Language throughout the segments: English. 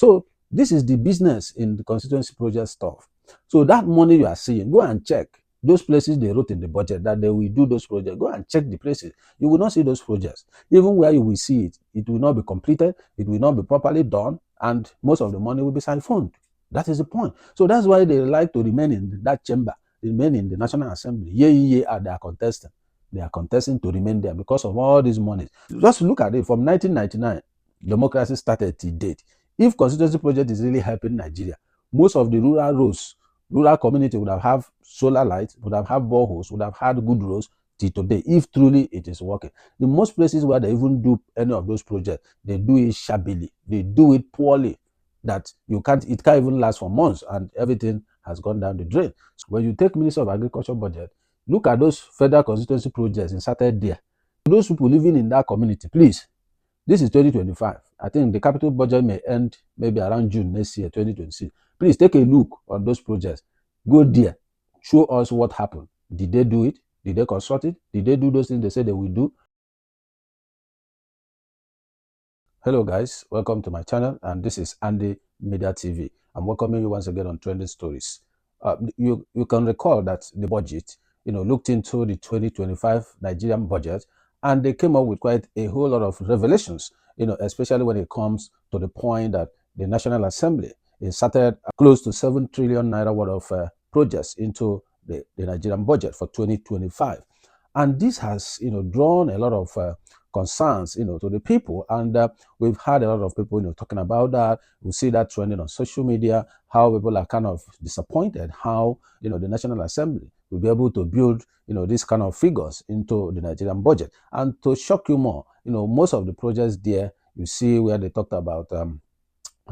So this is the business in the constituency project stuff. So that money you are seeing, go and check those places they wrote in the budget that they will do those projects. Go and check the places. You will not see those projects. Even where you will see it, it will not be completed, it will not be properly done, and most of the money will be siphoned. That is the point. So that's why they like to remain in that chamber, remain in the National Assembly. They are contesting. They are contesting to remain there because of all these monies. Just look at it. From 1999, democracy started to date. If constituency project is really helping Nigeria, most of the rural roads, rural community would have solar lights, would have boreholes, would have had good roads till today, if truly it is working. In most places where they even do any of those projects, they do it shabbily. They do it poorly, that it can't even last for months, and everything has gone down the drain. So when you take Ministry of Agriculture budget, look at those federal constituency projects inserted there. Those people living in that community, please, this is 2025. I think the capital budget may end maybe around June next year, 2026. Please take a look on those projects. Go there. Show us what happened. Did they do it? Did they construct it? Did they do those things they said they will do? Hello guys, welcome to my channel, and this is Andy Media TV. I'm welcoming you once again on Trending Stories. You can recall that the budget, looked into the 2025 Nigerian budget, and they came up with quite a whole lot of revelations, especially when it comes to the point that the National Assembly inserted close to 7 trillion naira worth of projects into the Nigerian budget for 2025. And this has, drawn a lot of concerns, to the people. And we've had a lot of people, talking about that. We see that trending on social media, how people are kind of disappointed how, the National Assembly will be able to build, these kind of figures into the Nigerian budget. And to shock you more, most of the projects there, you see where they talked about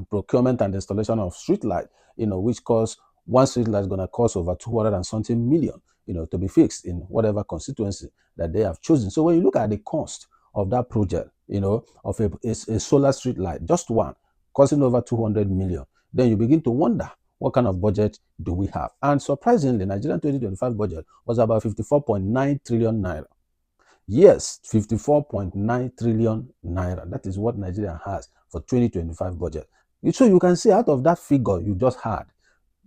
procurement and installation of street light, which costs one street light is going to cost over 200 and something million, to be fixed in whatever constituency that they have chosen. So when you look at the cost of that project, of a solar street light, just one, costing over 200 million, then you begin to wonder, what kind of budget do we have? And surprisingly, Nigerian 2025 budget was about 54.9 trillion naira. Yes, 54.9 trillion naira. That is what Nigeria has for 2025 budget. So you can see out of that figure you just had,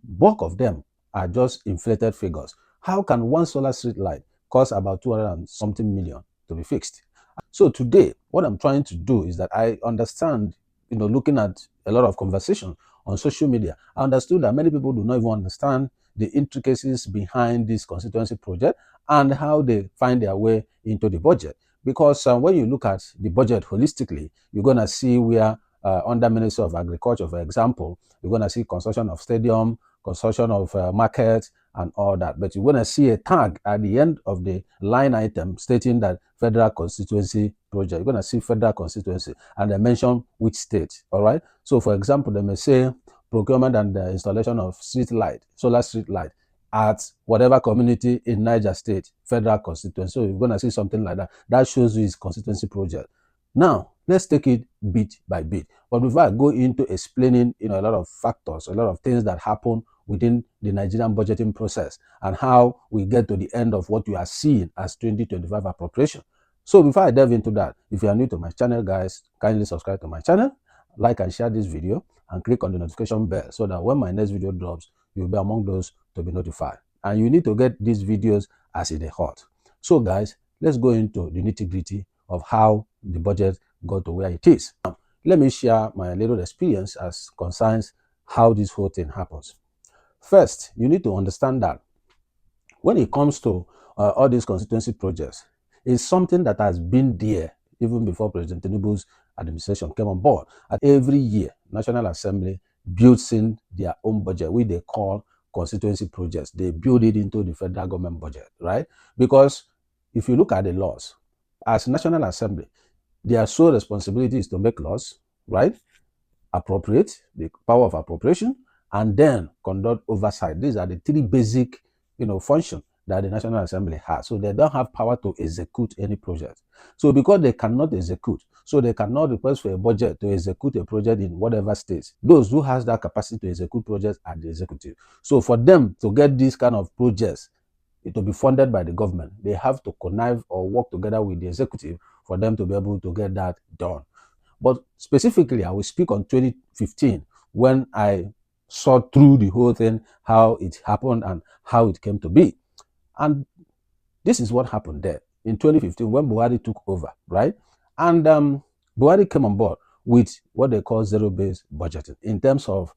bulk of them are just inflated figures. How can one solar street light cost about 200 and something million to be fixed? So today, what I'm trying to do is that I understand, looking at a lot of conversation on social media, I understood that many people do not even understand the intricacies behind this constituency project and how they find their way into the budget. Because when you look at the budget holistically, you're going to see where under Ministry of Agriculture, for example, you're going to see construction of stadium, construction of markets, and all that. But you're going to see a tag at the end of the line item stating that federal constituency project. You're going to see federal constituency, and they mention which state. All right. So, for example, they may say procurement and installation of street light, solar street light at whatever community in Niger State, federal constituency. So you're going to see something like that. That shows you his constituency project. Now, let's take it bit by bit. But before I go into explaining, a lot of factors, a lot of things that happen within the Nigerian budgeting process and how we get to the end of what you are seeing as 2025 appropriation. So before I delve into that, if you are new to my channel, guys, kindly subscribe to my channel, like and share this video, and click on the notification bell so that when my next video drops, you'll be among those to be notified. And you need to get these videos as it is hot. So guys, let's go into the nitty-gritty of how the budget got to where it is. Now, let me share my little experience as concerns how this whole thing happens. First, you need to understand that when it comes to all these constituency projects, it's something that has been there even before President Tinubu's administration came on board. And every year, National Assembly builds in their own budget, which they call constituency projects. They build it into the federal government budget, right? Because if you look at the laws, as National Assembly, their sole responsibility is to make laws, right? Appropriate, the power of appropriation, and then conduct oversight. These are the three basic, functions that the National Assembly has. So they don't have power to execute any project. So because they cannot execute, so they cannot request for a budget to execute a project in whatever states. Those who has that capacity to execute projects are the executive. So for them to get these kind of projects, it will be funded by the government. They have to connive or work together with the executive for them to be able to get that done. But specifically, I will speak on 2015 when I saw through the whole thing, how it happened and how it came to be. And this is what happened there in 2015 when Buhari took over, right? And Buhari came on board with what they call zero-based budgeting in terms of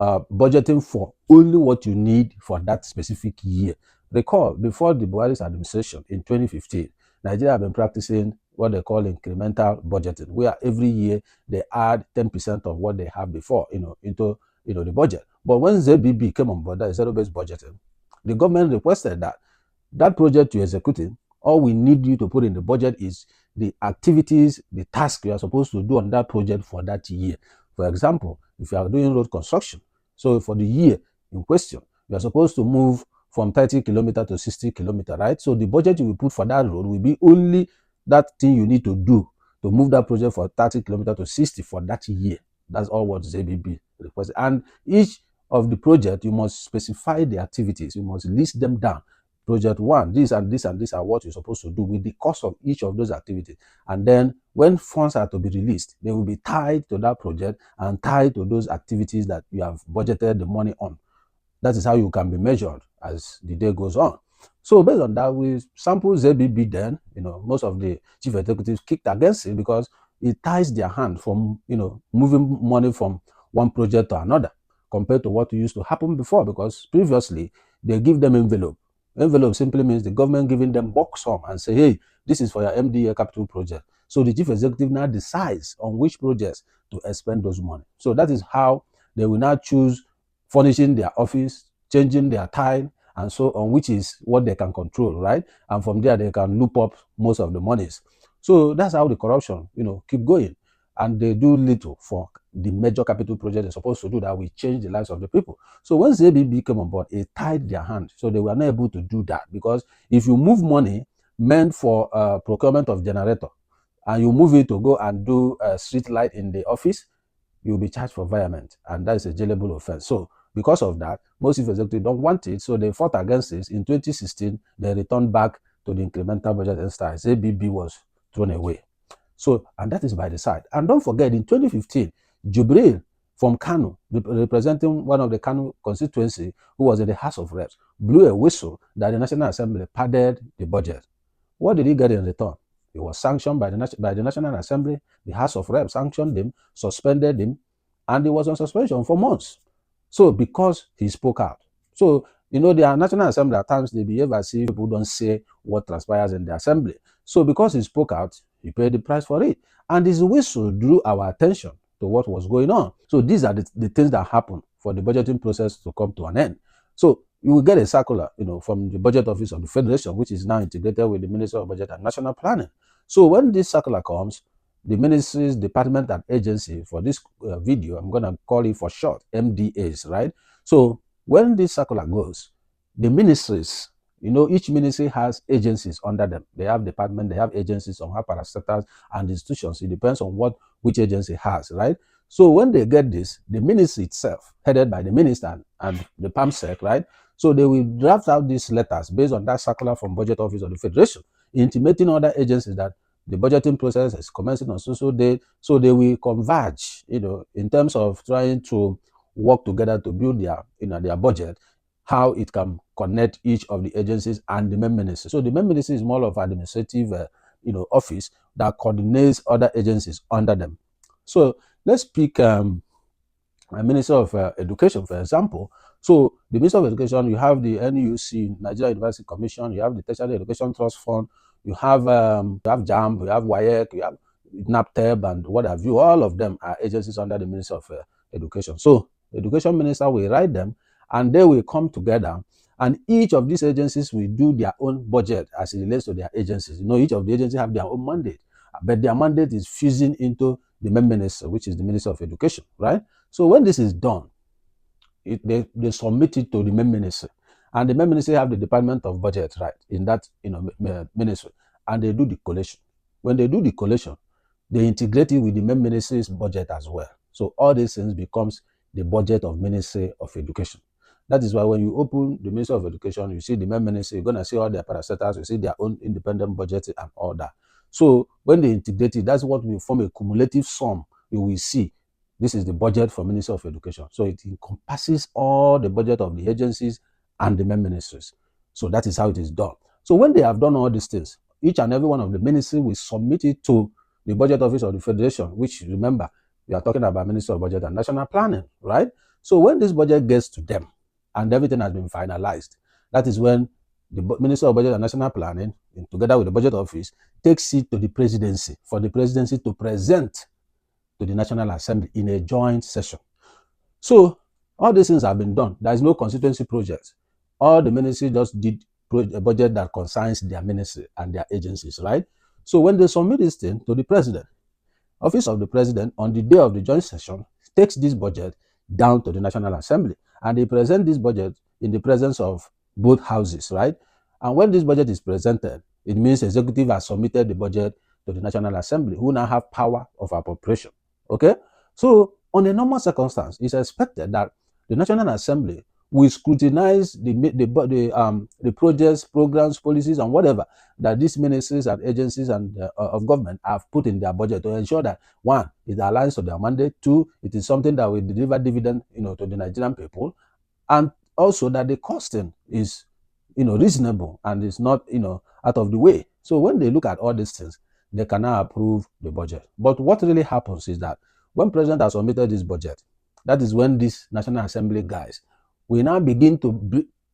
budgeting for only what you need for that specific year. Recall, before the Buhari's administration in 2015, Nigeria have been practicing what they call incremental budgeting, where every year they add 10% of what they have before, into the budget. But when ZBB came on board, that is zero-based budgeting, the government requested that project you're executing, all we need you to put in the budget is the activities, the task you are supposed to do on that project for that year. For example, if you are doing road construction, so for the year in question, you are supposed to move from 30 kilometers to 60 kilometers, right? So the budget you will put for that road will be only that thing you need to do to move that project from 30 kilometers to 60 for that year. That's all what ZBB requested. And each of the project, you must specify the activities. You must list them down. Project 1, this and this and this are what you're supposed to do with the cost of each of those activities. And then when funds are to be released, they will be tied to that project and tied to those activities that you have budgeted the money on. That is how you can be measured as the day goes on. So based on that, we sampled ZBB then, most of the chief executives kicked against it because it ties their hand from, moving money from one project to another compared to what used to happen before, because previously they give them envelope. Envelope simply means the government giving them bulk sum and say, hey, this is for your MDA capital project. So the chief executive now decides on which projects to expend those money. So that is how they will now choose furnishing their office, changing their time, and so on, which is what they can control, right? And from there, they can loop up most of the monies. So that's how the corruption, keep going. And they do little for the major capital project they're supposed to do that will change the lives of the people. So when ZBB came on board, it tied their hand. So they were not able to do that, because if you move money meant for procurement of generator and you move it to go and do a street light in the office, you'll be charged for violence, and that is a jailable offense. So because of that, most chief executives don't want it, so they fought against it. In 2016, they returned back to the incremental budget exercise. ZBB was thrown away. So, and that is by the side. And don't forget, in 2015, Jubril from Kano, representing one of the Kano constituency, who was in the House of Reps, blew a whistle that the National Assembly padded the budget. What did he get in return? He was sanctioned by the National Assembly. The House of Reps sanctioned him, suspended him, and he was on suspension for months. So because he spoke out. So, the National Assembly at times, they behave as if people don't say what transpires in the assembly. So because he spoke out, he paid the price for it. And his whistle drew our attention to what was going on. So these are the things that happen for the budgeting process to come to an end. So you will get a circular, from the Budget Office of the Federation, which is now integrated with the Ministry of Budget and National Planning. So when this circular comes, the ministries, department, and agency, for this video, I'm going to call it for short, MDAs, right? So when this circular goes, the ministries, each ministry has agencies under them. They have department, they have agencies, some have parastatals and institutions. It depends on which agency has, right? So when they get this, the ministry itself, headed by the minister and the PAMSEC, right? So they will draft out these letters based on that circular from Budget Office of the Federation, intimating other agencies that the budgeting process is commencing on so date. So they will converge, in terms of trying to work together to build their budget, how it can connect each of the agencies and the main ministry. So the main ministry is more of administrative, office that coordinates other agencies under them. So let's pick a Minister of Education, for example. So the Minister of Education, you have the NUC, Nigeria University Commission, you have the Tertiary Education Trust Fund, you have JAMB, you have WAEC, you have NAPTEB, and what have you. All of them are agencies under the Ministry of Education. So the Education Minister will write them, and they will come together, and each of these agencies will do their own budget as it relates to their agencies. Each of the agencies have their own mandate, but their mandate is fusing into the main minister, which is the Minister of Education, right? So when this is done, they submit it to the main ministry, and the main ministry have the Department of Budget, right, in that ministry, and they do the collation. When they do the collation, they integrate it with the main ministry's budget as well. So all these things becomes the budget of Ministry of Education. That is why when you open the Ministry of Education, you see the main ministry, you're going to see all their parastatals, you see their own independent budget and all that. So when they integrate it, that's what will form a cumulative sum you will see This is the budget for Ministry of Education. So it encompasses all the budget of the agencies and the main ministries. So that is how it is done. So when they have done all these things, each and every one of the ministries will submit it to the Budget Office of the Federation, which, remember, we are talking about Ministry of Budget and National Planning, right? So when this budget gets to them and everything has been finalized, that is when the Ministry of Budget and National Planning, together with the Budget Office, takes it to the presidency for the presidency to present to the National Assembly in a joint session. So all these things have been done. There is no constituency project. All the ministry just did a budget that concerns their ministry and their agencies, right? So when they submit this thing to the president, Office of the President, on the day of the joint session, takes this budget down to the National Assembly, and they present this budget in the presence of both houses, right? And when this budget is presented, it means executive has submitted the budget to the National Assembly, who now have power of appropriation. Okay? So on a normal circumstance, it's expected that the National Assembly will scrutinize the projects, programs, policies, and whatever that these ministries and agencies and of government have put in their budget to ensure that, one, it aligns to their mandate; two, it is something that will deliver dividend, to the Nigerian people, and also that the costing is, reasonable and is not, out of the way. So when they look at all these things, they can now approve the budget. But what really happens is that when President has submitted this budget, that is when these National Assembly guys will now begin to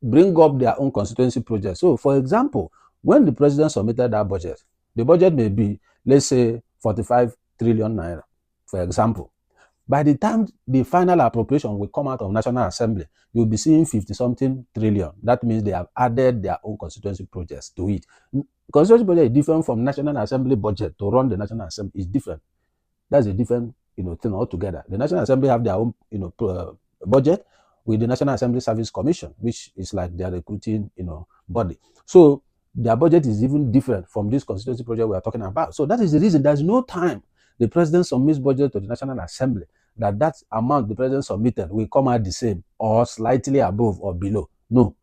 bring up their own constituency projects. So, for example, when the president submitted that budget, the budget may be, let's say, 45 trillion naira, for example. By the time the final appropriation will come out of National Assembly, you'll be seeing 50-something trillion. That means they have added their own constituency projects to it. Constituency project is different from National Assembly budget. To run the National Assembly is different. That's a different, thing altogether. The National Assembly have their own, budget with the National Assembly Service Commission, which is like their recruiting, body. So their budget is even different from this constituency project we are talking about. So that is the reason there's no time the president submits budget to the National Assembly that amount the president submitted will come out the same or slightly above or below. No,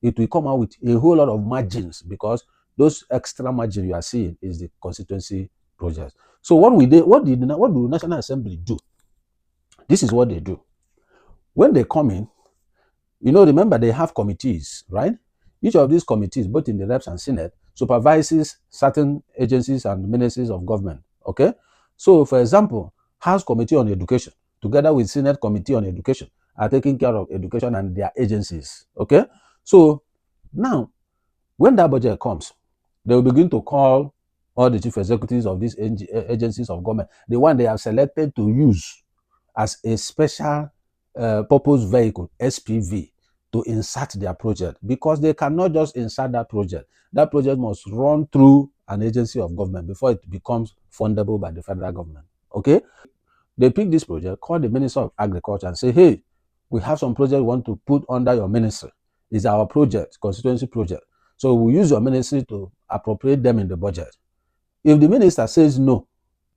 it will come out with a whole lot of margins, because those extra margin you are seeing is the constituency project. So what do the National Assembly do? This is what they do. When they come in, remember they have committees, right? Each of these committees, both in the Reps and Senate, supervises certain agencies and ministries of government, okay? So, for example, House Committee on Education, together with Senate Committee on Education, are taking care of education and their agencies, okay? So, now, when that budget comes, they will begin to call all the chief executives of these agencies of government, the one they have selected to use as a special purpose vehicle, SPV, to insert their project, because they cannot just insert that project. That project must run through an agency of government before it becomes fundable by the federal government. Okay? They pick this project, call the Minister of Agriculture and say, hey, we have some project we want to put under your ministry. It's our project, constituency project. So we use your ministry to appropriate them in the budget. If the minister says no,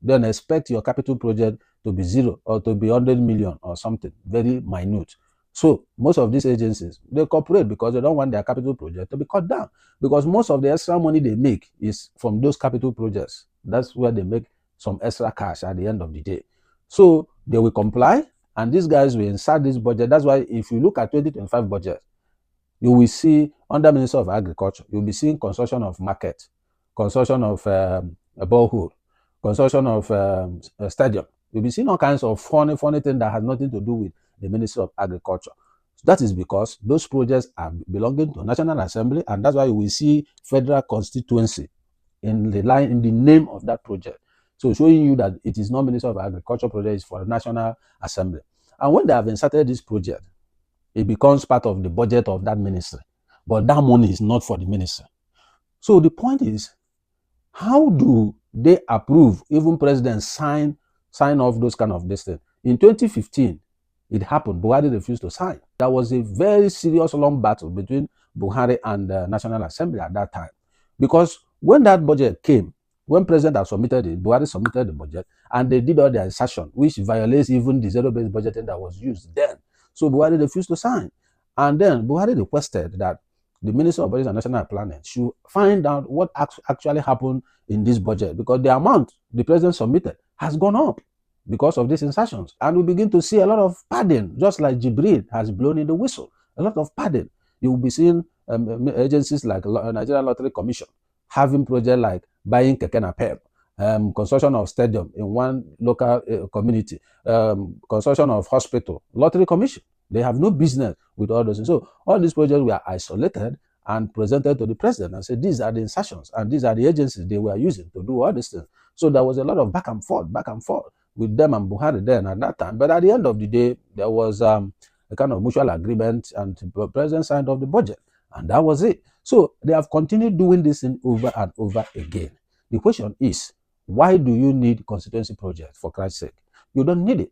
then expect your capital project to be zero or to be 100 million or something, very minute. So most of these agencies, they cooperate because they don't want their capital project to be cut down, because most of the extra money they make is from those capital projects. That's where they make some extra cash at the end of the day. So they will comply, and these guys will insert this budget. That's why if you look at 2025 budget, you will see under Minister of Agriculture, you'll be seeing construction of market, construction of a borehole, construction of a stadium. You'll be seeing all kinds of funny things that has nothing to do with the Ministry of Agriculture. So that is because those projects are belonging to National Assembly, and that's why we see federal constituency in the name of that project. So showing you that it is not Ministry of Agriculture project, it's for the National Assembly. And when they have inserted this project, it becomes part of the budget of that ministry. But that money is not for the ministry. So the point is, how do they approve, even presidents sign off those kind of this thing? In 2015, it happened. Buhari refused to sign. There was a very serious long battle between Buhari and the National Assembly at that time. Because when that budget came, when President had submitted it, Buhari submitted the budget, and they did all their insertion, which violates even the zero-based budgeting that was used then. So Buhari refused to sign. And then Buhari requested that the Minister of Budget and National Planning should find out what actually happened in this budget, because the amount the president submitted has gone up. because of these insertions. And we begin to see a lot of padding, just like Jibril has blown in the whistle. A lot of padding. You will be seeing agencies like Nigeria Lottery Commission having projects like buying Keke Napep, construction of stadium in one local community, construction of hospital, lottery commission. They have no business with all those. So all these projects were isolated and presented to the president and said, these are the insertions and these are the agencies they were using to do all these things. So there was a lot of back and forth with them and Buhari then at that time. But at the end of the day, there was a kind of mutual agreement and the president signed off the budget. And that was it. So they have continued doing this thing over and over again. The question is, why do you need constituency project, for Christ's sake? You don't need it.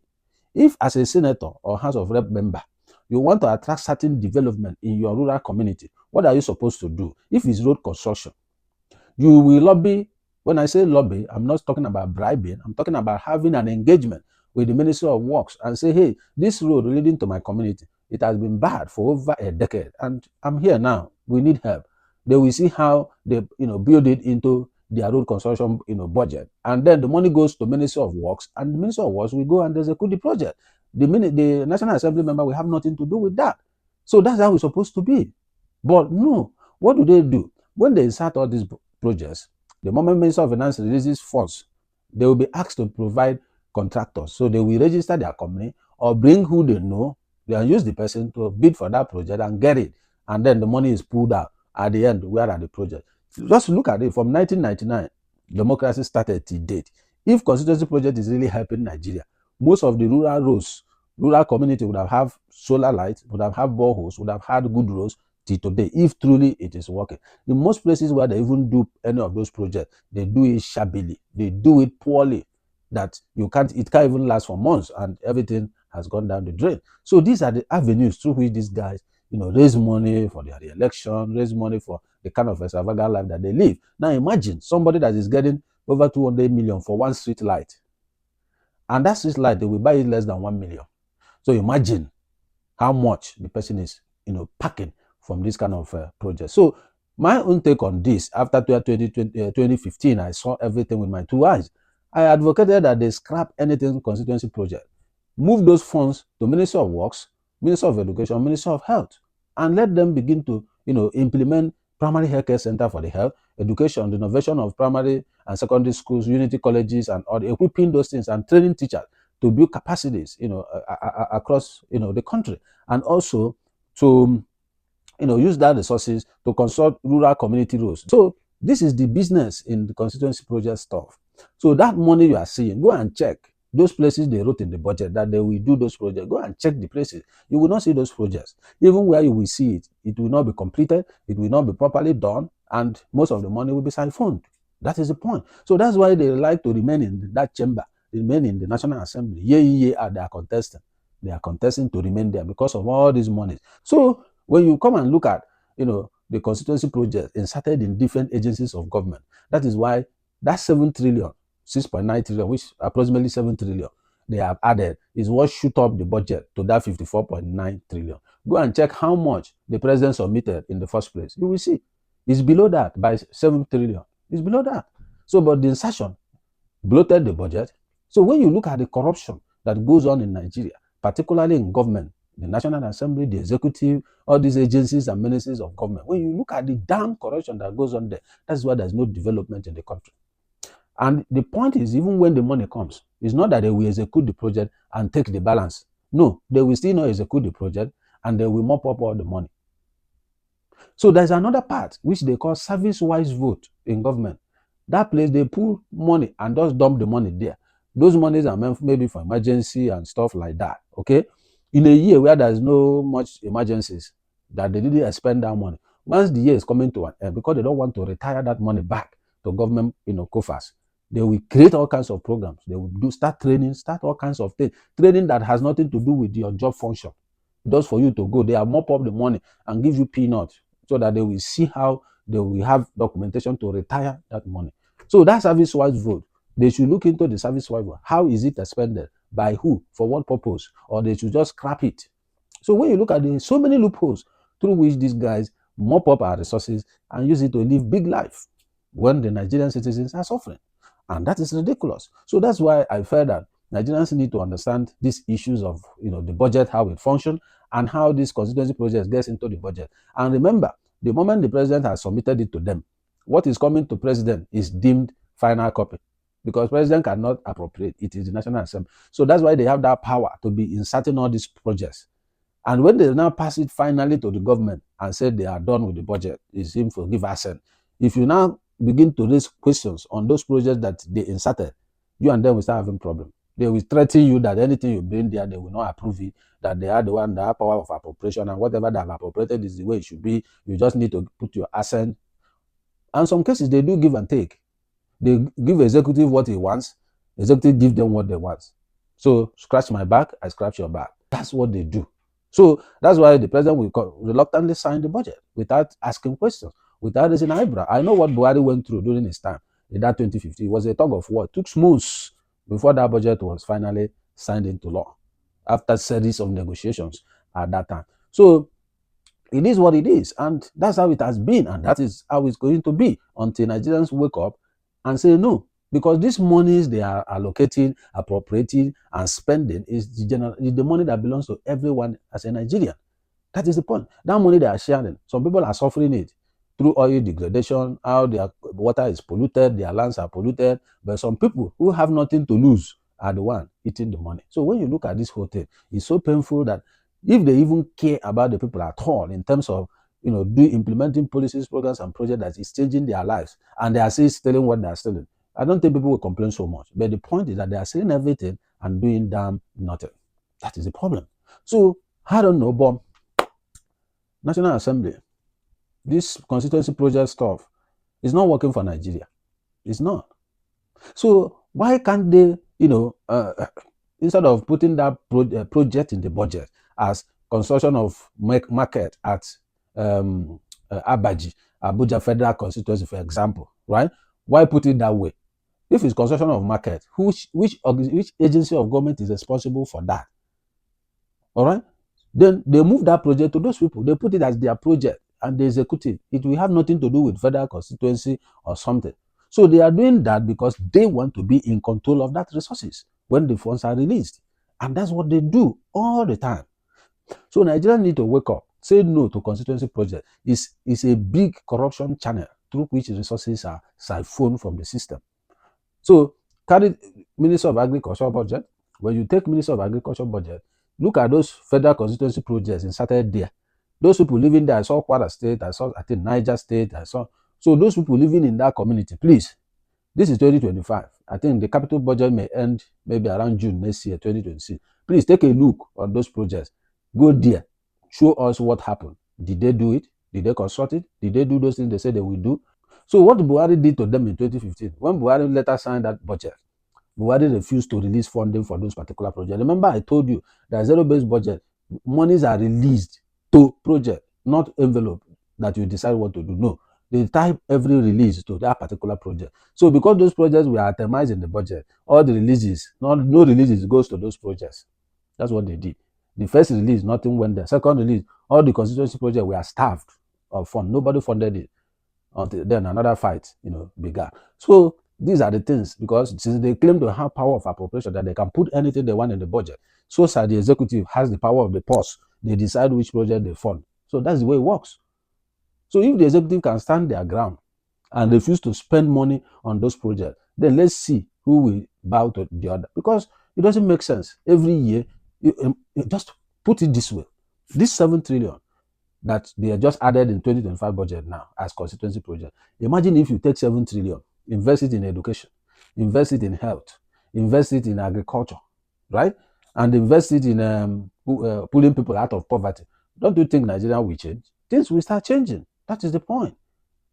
If as a senator or House of Rep member, you want to attract certain development in your rural community, what are you supposed to do? If it's road construction, you will lobby. When I say lobby, I'm not talking about bribing. I'm talking about having an engagement with the Ministry of Works and say, hey, this road leading to my community, it has been bad for over a decade. And I'm here now. We need help. They will see how they build it into their road construction budget. And then the money goes to Ministry of Works, and the Ministry of Works will go and execute the project. The National Assembly member will have nothing to do with that. So that's how it's supposed to be. But no, what do? When they insert all these projects, the moment Minister of Finance releases funds, they will be asked to provide contractors. So they will register their company or bring who they know, they use the person to bid for that project and get it. And then the money is pulled out at the end. Where are the projects? Just look at it. From 1999, democracy started to date. If constituency project is really helping Nigeria, most of the rural roads, rural community would have solar lights, would have boreholes, would have had good roads till today, if truly it is working. In most places where they even do any of those projects, they do it shabbily. They do it poorly, that it can't even last for months and everything has gone down the drain. So these are the avenues through which these guys, raise money for their re-election, raise money for the kind of extravagant life that they live. Now imagine somebody that is getting over 200 million for one street light. And that street light, they will buy it less than 1 million. So imagine how much the person is, packing from this kind of project. So my own take on this, after 2015, I saw everything with my two eyes. I advocated that they scrap anything constituency project, move those funds to Ministry of Works, Ministry of Education, Ministry of Health, and let them begin to, implement primary healthcare center for the health, education, the innovation of primary and secondary schools, unity colleges, and all equipping those things and training teachers to build capacities, across, the country, and also to, use that resources to construct rural community roads. So this is the business in the constituency project stuff. So that money you are seeing, go and check those places they wrote in the budget that they will do those projects. Go and check the places. You will not see those projects. Even where you will see it, it will not be completed, it will not be properly done, and most of the money will be siphoned. That is the point. So that's why they like to remain in that chamber, remain in the National Assembly. They are contesting. They are contesting to remain there because of all these monies. So when you come and look at, the constituency project inserted in different agencies of government, that is why that 7 trillion, 6.9 trillion, which approximately 7 trillion they have added, is what shoot up the budget to that 54.9 trillion. Go and check how much the president submitted in the first place. You will see it's below that by 7 trillion. It's below that. So, but the insertion bloated the budget. So when you look at the corruption that goes on in Nigeria, particularly in government, the National Assembly, the executive, all these agencies and ministries of government, when you look at the damn corruption that goes on there, that's why there's no development in the country. And the point is, even when the money comes, it's not that they will execute the project and take the balance. No, they will still not execute the project and they will mop up all the money. So there's another part which they call service-wise vote in government. That place, they pull money and just dump the money there. Those monies are meant maybe for emergency and stuff like that, okay? In a year where there's no much emergencies, that they didn't spend that money. Once the year is coming to an end, because they don't want to retire that money back to government, coffers, they will create all kinds of programs. They will start training, start all kinds of things. Training that has nothing to do with your job function. Just for you to go, they will mop up the money and give you peanuts so that they will see how they will have documentation to retire that money. So that service-wise vote, they should look into the service-wise vote. How is it expended? By who? For what purpose? Or they should just scrap it. So when you look at so many loopholes through which these guys mop up our resources and use it to live big life when the Nigerian citizens are suffering. And that is ridiculous. So that's why I felt that Nigerians need to understand these issues of the budget, how it functions, and how this constituency project gets into the budget. And remember, the moment the president has submitted it to them, what is coming to president is deemed final copy, because president cannot appropriate. It is the National Assembly. So that's why they have that power to be inserting all these projects. And when they now pass it finally to the government and say they are done with the budget, it seems to give assent. If you now begin to raise questions on those projects that they inserted, you and them will start having problems. They will threaten you that anything you bring there, they will not approve it, that they are the one that have power of appropriation, and whatever they have appropriated is the way it should be. You just need to put your assent. And some cases, they do give and take. They give executive what he wants, executive give them what they want. So scratch my back, I scratch your back. That's what they do. So that's why the president will reluctantly sign the budget without asking questions, without raising an eyebrow. I know what Buhari went through during his time in that 2015. It was a tug of war. It took months before that budget was finally signed into law, after a series of negotiations at that time. So it is what it is, and that's how it has been, and that is how it's going to be until Nigerians wake up and say no. Because these monies they are allocating, appropriating, and spending is the money that belongs to everyone as a Nigerian. That is the point. That money they are sharing, some people are suffering it through oil degradation, how their water is polluted, their lands are polluted, but some people who have nothing to lose are the one eating the money. So when you look at this whole thing, it's so painful that if they even care about the people at all in terms of implementing policies, programs, and projects that is changing their lives, and they are still stealing what they are stealing, I don't think people will complain so much. But the point is that they are stealing everything and doing damn nothing. That is the problem. So I don't know, but National Assembly, this constituency project stuff is not working for Nigeria. It's not. So why can't they, instead of putting that project in the budget as construction of market at Abuja Federal Constituency, for example, right? Why put it that way? If it's construction of market, which agency of government is responsible for that? All right? Then they move that project to those people. They put it as their project and they execute it. It will have nothing to do with federal constituency or something. So they are doing that because they want to be in control of that resources when the funds are released. And that's what they do all the time. So Nigerians need to wake up, say no to constituency project. It's a big corruption channel through which resources are siphoned from the system. So carry Minister of Agriculture budget. When you take Minister of Agriculture budget, look at those federal constituency projects inserted there. Those people living there, I saw Kwara State, I think Niger State, so those people living in that community, please, this is 2025. I think the capital budget may end maybe around June next year, 2026. Please take a look on those projects. Go there. Show us what happened. Did they do it? Did they construct it? Did they do those things they said they will do? So what Buhari did to them in 2015, when Buhari later signed that budget, Buhari refused to release funding for those particular projects. Remember, I told you that zero-based budget, monies are released to project, not envelope that you decide what to do. No, they type every release to that particular project. So because those projects were itemized in the budget, all the releases, no releases goes to those projects. That's what they did. The first release, nothing went there. Second release, all the constituency projects were starved of fund. Nobody funded it. Until then another fight, began. So these are the things, because since they claim to have power of appropriation, that they can put anything they want in the budget, so sir, the executive has the power of the purse. They decide which project they fund. So that's the way it works. So if the executive can stand their ground and refuse to spend money on those projects, then let's see who will bow to the other. Because it doesn't make sense. Every year, you just put it this way. This 7 trillion that they are just added in 2025 budget now as constituency project. Imagine if you take 7 trillion, invest it in education, invest it in health, invest it in agriculture, right? And invest it in pulling people out of poverty. Don't you think Nigeria will change? Things will start changing. That is the point.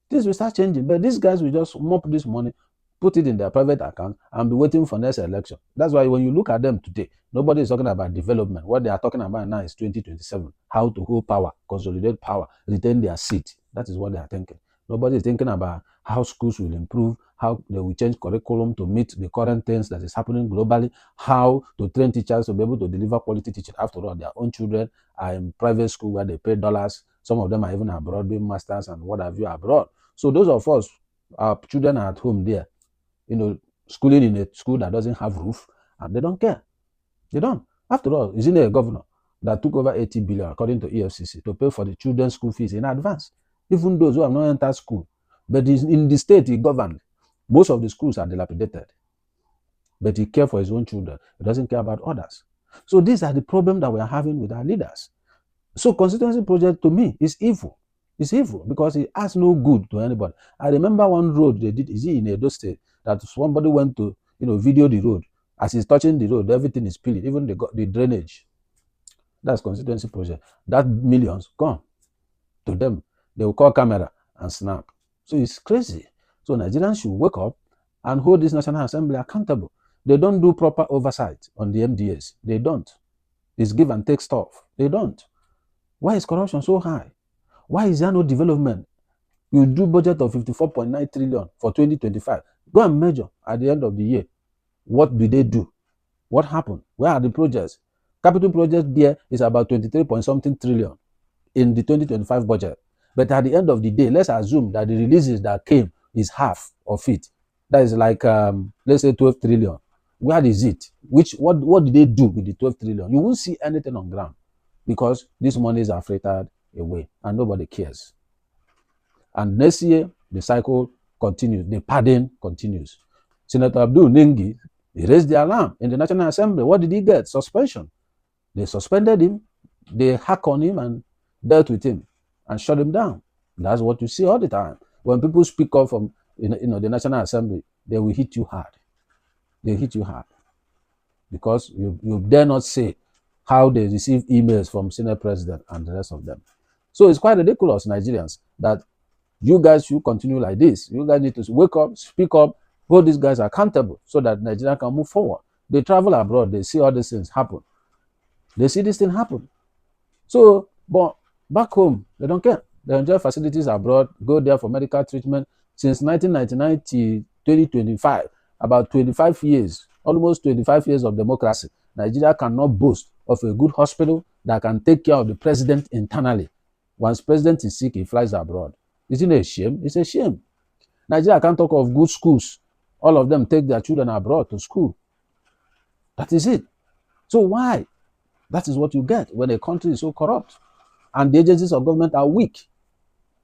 Things will start changing. But these guys will just mop this money, put it in their private account, and be waiting for next election. That's why when you look at them today, nobody is talking about development. What they are talking about now is 2027, how to hold power, consolidate power, retain their seat. That is what they are thinking. Nobody is thinking about how schools will improve, how they will change curriculum to meet the current things that is happening globally, how to train teachers to be able to deliver quality teaching. After all, their own children are in private school where they pay dollars. Some of them are even abroad doing masters and what have you abroad. So those of us, our children are at home there, schooling in a school that doesn't have roof, and they don't care. They don't. After all, isn't it a governor that took over 80 billion, according to EFCC, to pay for the children's school fees in advance, even those who have not entered school? But in the state he governed, most of the schools are dilapidated. But he cares for his own children. He doesn't care about others. So these are the problems that we are having with our leaders. So constituency project to me is evil. It's evil because it has no good to anybody. I remember one road they did, is it in Edo State, that somebody went to, video the road. As he's touching the road, everything is peeling, even the drainage. That's constituency project. That millions gone to them. They will call camera and snap. So it's crazy. So Nigerians should wake up and hold this National Assembly accountable. They don't do proper oversight on the MDAs. They don't. It's give and take stuff. They don't. Why is corruption so high? Why is there no development? You do budget of 54.9 trillion for 2025. Go and measure at the end of the year. What do they do? What happened? Where are the projects? Capital project there is about 23 point something trillion in the 2025 budget. But at the end of the day, let's assume that the releases that came is half of it. That is like, let's say 12 trillion. Where is it? What did they do with the 12 trillion? You won't see anything on ground because these monies are frittered away and nobody cares. And next year, the cycle continues. The padding continues. Senator Abdul Nengi, he raised the alarm in the National Assembly. What did he get? Suspension. They suspended him. They hacked on him and dealt with him and shut him down. That's what you see all the time. When people speak up from the National Assembly, they will hit you hard. They hit you hard because you dare not say how they receive emails from Senate President and the rest of them. So it's quite ridiculous, Nigerians, that you guys should continue like this. You guys need to wake up, speak up, hold these guys accountable so that Nigeria can move forward. They travel abroad, they see all these things happen. They see this thing happen. So, but back home, they don't care. They enjoy facilities abroad, go there for medical treatment. Since 1999 to 2025, about 25 years, almost 25 years of democracy, Nigeria cannot boast of a good hospital that can take care of the president internally. Once president is sick, he flies abroad. Isn't it a shame? It's a shame. Nigeria can't talk of good schools. All of them take their children abroad to school. That is it. So why? That is what you get when a country is so corrupt and the agencies of government are weak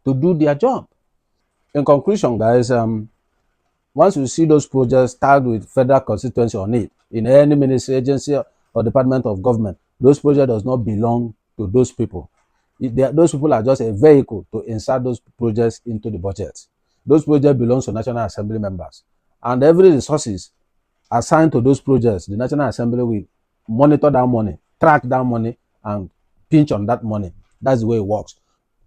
to do their job. In conclusion, guys, once you see those projects tagged with federal constituency on it, in any ministry, agency, or department of government, those projects does not belong to those people. Those people are just a vehicle to insert those projects into the budget. Those projects belong to National Assembly members. And every resources assigned to those projects, the National Assembly will monitor that money, track that money, and pinch on that money. That's the way it works.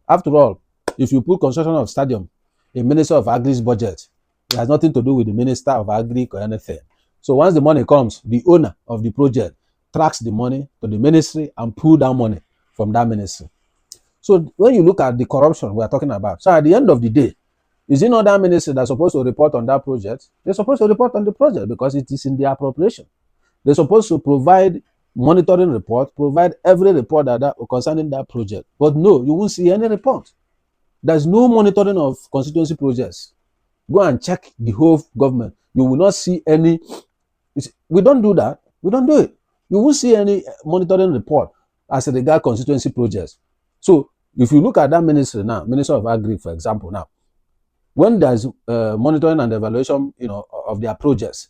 After all, if you put construction of stadium in Minister of Agri's budget, it has nothing to do with the Minister of Agri or anything. So once the money comes, the owner of the project tracks the money to the ministry and pull down money from that ministry. So when you look at the corruption we are talking about, so at the end of the day, is it not that ministry that's supposed to report on that project? They're supposed to report on the project because it is in the appropriation. They're supposed to provide monitoring report, provide every report concerning that project. But no, you won't see any report. There's no monitoring of constituency projects. Go and check the whole government. You will not see any. We don't do that. We don't do it. You won't see any monitoring report as regards constituency projects. So if you look at that ministry now, Minister of Agri, for example, now, when there's monitoring and evaluation, of their projects,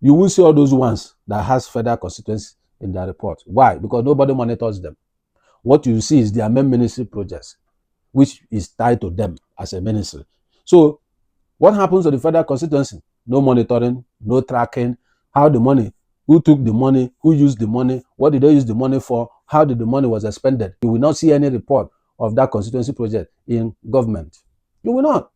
you will see all those ones that has federal constituency in their report. Why? Because nobody monitors them. What you see is their main ministry projects, which is tied to them as a ministry. So what happens to the federal constituency? No monitoring, no tracking, how the money, who took the money, who used the money, what did they use the money for, how did the money was expended. You will not see any report of that constituency project in government. You will not.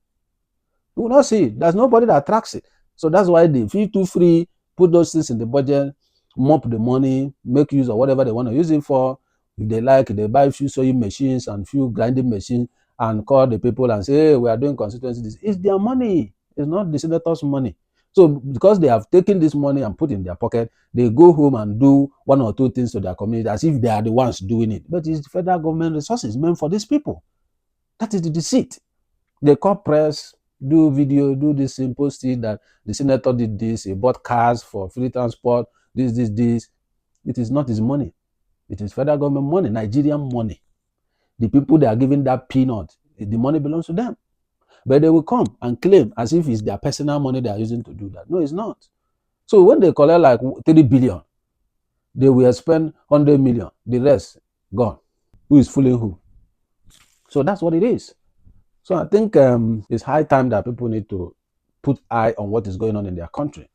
You will not see it. There's nobody that tracks it. So that's why they feel too free, put those things in the budget, mop the money, make use of whatever they want to use it for. If they like, they buy a few sewing machines and few grinding machines and call the people and say, hey, we are doing constituency. This is their money. It's not the senators' money. So because they have taken this money and put in their pocket, they go home and do one or two things to their community as if they are the ones doing it. But it's the federal government resources meant for these people. That is the deceit. They call press, do video, do this, post it that the senator did this, he bought cars for free transport, this. It is not his money. It is federal government money, Nigerian money. The people they are giving that peanut, the money belongs to them. But they will come and claim as if it's their personal money they are using to do that. No, it's not. So when they collect like 3 billion, they will spend 100 million. The rest, gone. Who is fooling who? So that's what it is. So I think it's high time that people need to put eye on what is going on in their country.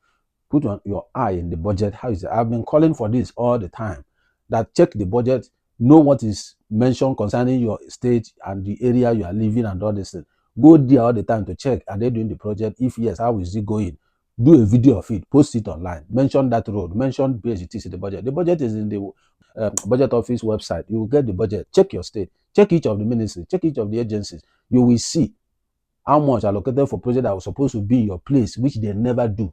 Put on your eye in the budget. How is it? I've been calling for this all the time. That check the budget, know what is mentioned concerning your state and the area you are living and all this thing. Go there all the time to check. Are they doing the project? If yes, how is it going? Do a video of it. Post it online. Mention that road. Mention BSGTC the budget. The budget is in the budget office website. You will get the budget. Check your state. Check each of the ministries. Check each of the agencies. You will see how much allocated for project that was supposed to be in your place, which they never do.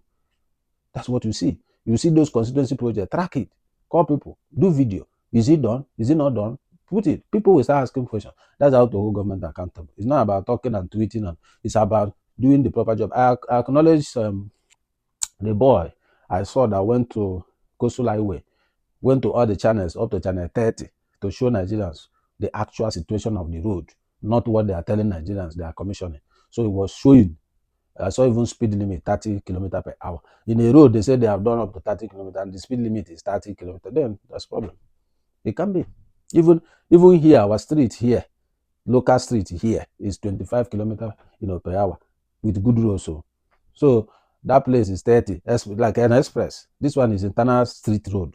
That's what you see. You see those constituency projects. Track it. Call people. Do video. Is it done? Is it not done? Put it. People will start asking questions. That's how to hold government accountable. It's not about talking and tweeting. And it's about doing the proper job. I acknowledge the boy I saw that went to Coastal Highway, went to all the channels up to channel 30 to show Nigerians the actual situation of the road, not what they are telling Nigerians they are commissioning. So it was showing. I saw even speed limit 30 km per hour. In a road, they say they have done up to 30 km and the speed limit is 30 km. Then that's a problem. It can be. Even here, our street here, local street here is 25 km per hour with good roads. So that place is 30, like an express. This one is internal street road.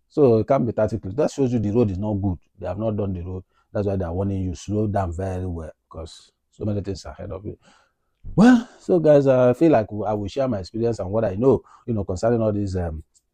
So it can be 30 km. That shows you the road is not good. They have not done the road. That's why they are warning you, slow down very well because so many things are ahead of you. Well, so guys, I feel like I will share my experience and what I know, concerning all these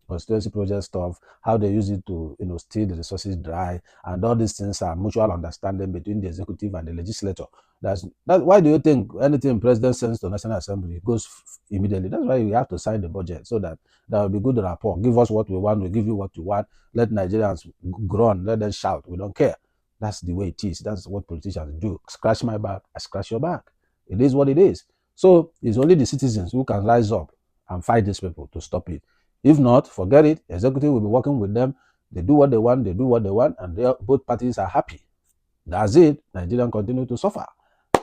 constituency project stuff, how they use it to, steal the resources dry, and all these things are mutual understanding between the executive and the legislature. That's why do you think anything president sends to National Assembly goes immediately? That's why we have to sign the budget so that there will be good rapport. Give us what we want, we give you what you want. Let Nigerians groan, let them shout. We don't care. That's the way it is. That's what politicians do. Scratch my back, I scratch your back. It is what it is. So it's only the citizens who can rise up and fight these people to stop it. If not, forget it. Executive will be working with them. They do what they want, and both parties are happy. That's it. Nigerians continue to suffer.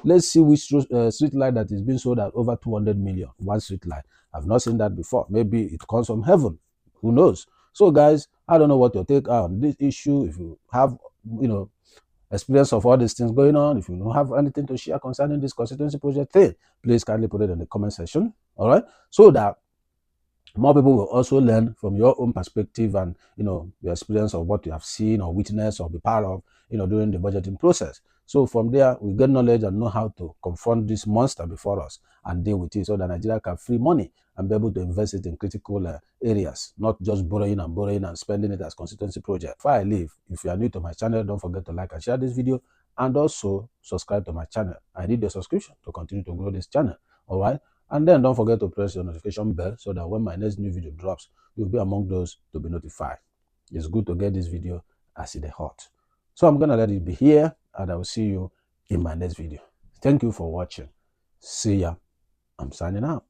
Let's see which street light that is being sold at over 200 million. One street light. I've not seen that before. Maybe it comes from heaven. Who knows? So guys, I don't know what your take on this issue. If you have, experience of all these things going on, if you don't have anything to share concerning this constituency project thing, please kindly put it in the comment section. All right, so that more people will also learn from your own perspective and your experience of what you have seen or witnessed or be part of during the budgeting process. So from there we get knowledge and know how to confront this monster before us and deal with it so that Nigeria can free money and be able to invest it in critical areas, not just borrowing and spending it as constituency project. Before I leave, if you are new to my channel, don't forget to like and share this video and also subscribe to my channel. I need your subscription to continue to grow this channel. All right, and then don't forget to press your notification bell so that when my next new video drops, you'll be among those to be notified. It's good to get this video as it is hot. So I'm gonna let it be here and I will see you in my next video. Thank you for watching. See ya. I'm signing out.